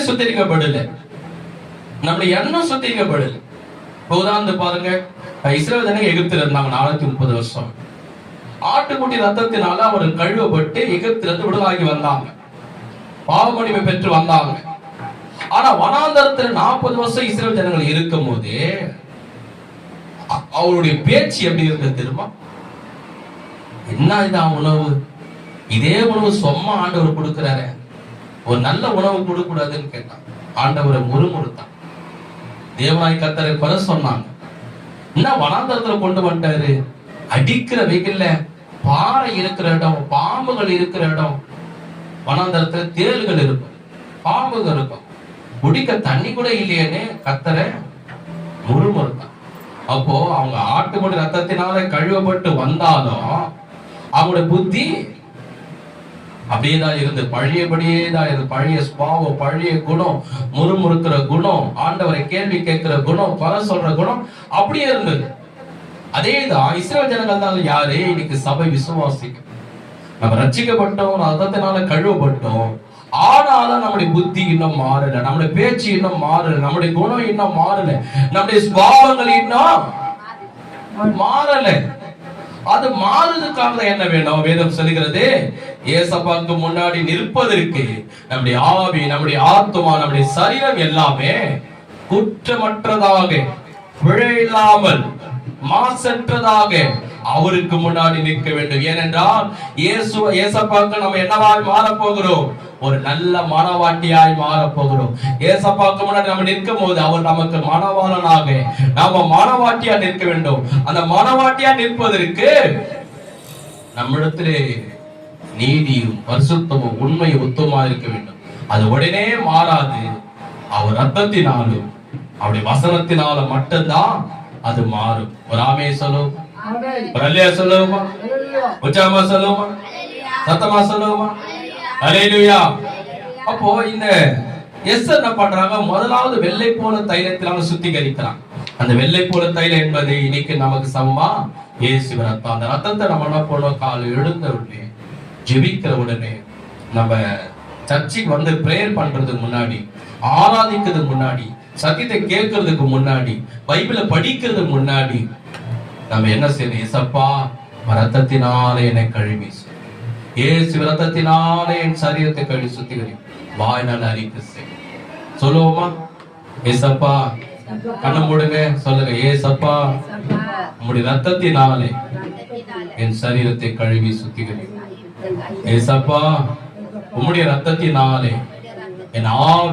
சுத்திகரிக்கப்படல, நம்முடைய எண்ணம் சுத்திகரிக்கப்படல. உதாரணத்து பாருங்க, இஸ்ரவேல் ஜனங்க எகிப்தில இருந்தாங்க 430 வருஷம். ஆட்டுக்குட்டி ரத்தத்தினால அவர் கழுவப்பட்டு எகிப்திலிருந்து விடுதலாகி வந்தாங்க, பாவமன்னிப்பை பெற்று வந்தாங்க. ஆனா வனாந்தரத்தில் 40 வருஷம் இஸ்ரவேல் ஜனங்கள் இருக்கும் போது அவருடைய பேச்சு எப்படி இருந்தது தெரியுமா? என்ன இதான் உணவு, இதே உணவு சும்மா ஆண்டவர் கொடுக்கிறாரு, ஒரு நல்ல உணவு கொடுக்க கூடாதுன்னு கேட்டான். ஆண்டவரை முறுமுறுத்தான். தேவனாய் கர்த்தரை குறை சொன்னாங்க. என்ன வனாந்தரத்துல கொண்டு வந்துட்டாரு, அடிக்கிற வெயில்ல பாறை இருக்கிற இடம், பாம்புகள் இருக்கிற இடம், வனாந்தரத்துல தேள்கள் இருக்கும், பாம்புகள் இருக்கும், குடிக்க தண்ணி கூட இல்லையேன்னு கர்த்தரை முறுமுறுத்தான். அப்போ அவங்க ஆட்டுக்குடி ரத்தத்தினால கழுவப்பட்டு வந்தாலும் அவங்களுடைய புத்தி அப்படியேதான் இருந்து, பழையபடியே தான் இருந்து, பழைய சுபாவம், பழைய குணம், முறுமுறுக்கிற குணம், ஆண்டவரை கேள்வி கேட்கிற குணம், குறை சொல்ற குணம் அப்படியே இருந்தது. அதேதான் இஸ்ரவேல் ஜனங்கள் தான் யாரு இன்னைக்கு சபை விசுவாசிக்கும். நம்ம ரட்சிக்கப்பட்டோம், ரத்தத்தினால கழுவப்பட்டோம், ஆனாலும் நம்முடைய புத்தி இன்னும் மாறல, நம்முடைய பேச்சு இன்னும் மாறல, நம்முடைய குணம் இன்னும் மாறல, நம்முடைய சுபாவங்கள் இன்னும் மாறல. அது மாறுவதற்காக என்ன வேணும்? வேதம் சொல்கிறது, ஏசப்பாக்கு முன்னாடி நிற்பதற்கு நம்முடைய ஆவி, நம்முடைய ஆத்துமா, நம்முடைய சரீரம் எல்லாமே குற்றமற்றதாக, பிழை இல்லாமல், மாசற்றதாக அவருக்கு முன்னாடி நிற்க வேண்டும். ஏனென்றால் ஏசப்பாக்கு நம்ம என்னவாய் மாற போகிறோம்? ஒரு நல்ல மனவாட்டியாய் மாற போகிறோம். ஏசப்பாக்கு முன்னாடி நம்ம நிற்கும் போது அவர் நமக்கு மனவாளனாக, நாம மனவாட்டியா நிற்க வேண்டும். அந்த மனவாட்டியா நிற்பதற்கு நம்மிடத்திலே நீதியும் பரிசுத்தமும் உண்மையும் உத்தமா இருக்க வேண்டும். அது உடனே மாறாது. அவர் ரத்தத்தினாலும் அவருடைய வசனத்தினால மட்டும்தான் அது மாறும். ஒரு ஆமே சொல்லுவோம், ஒரு அல்லேலூயா சொல்லுவோமா, உச்சாமா சொல்லுவோமா, சத்தமா சொல்லுவோமா, அல்லேலூயா. அப்போ இந்த எஸ்தர் என்ன பண்றாங்க? முதலாவது வெள்ளை போல தைலத்தினால சுத்திகரிக்கிறாங்க. அந்த வெள்ளை போல தைலம் என்பது இன்னைக்கு நமக்கு சமமா இயேசு ரத்தம். அந்த ரத்தத்தை நம்ம என்ன பண்ணுவோம்? காலை எழுந்த உடனே, ஜெபிக்கிற உடனே, நம்ம சர்ச்சுக்கு வந்து பிரேயர் பண்றதுக்கு முன்னாடி, ஆராதிக்கிறதுக்கு முன்னாடி, சத்தியத்தை கேட்கறதுக்கு முன்னாடி, பைபிளை படிக்கிறதுக்கு முன்னாடி நம்ம என்ன செய்யணும்? ஏசப்பா ரத்தத்தினாலே என்னை கழுவி, இயேசு ரத்தத்தினாலே என் சரீரத்தை கழுவி சுத்திகரி, வாய்நாள் அறிக்கை சொல்லுவோமா? ஏசப்பா, கண்ணை மூடுங்க, சொல்லுங்க, ஏசப்பா உம்முடைய ரத்தத்தினாலே என் சரீரத்தை கழுவி சுத்திகரி, ஏசப்பா உம்முடைய ரத்தத்தினாலே என்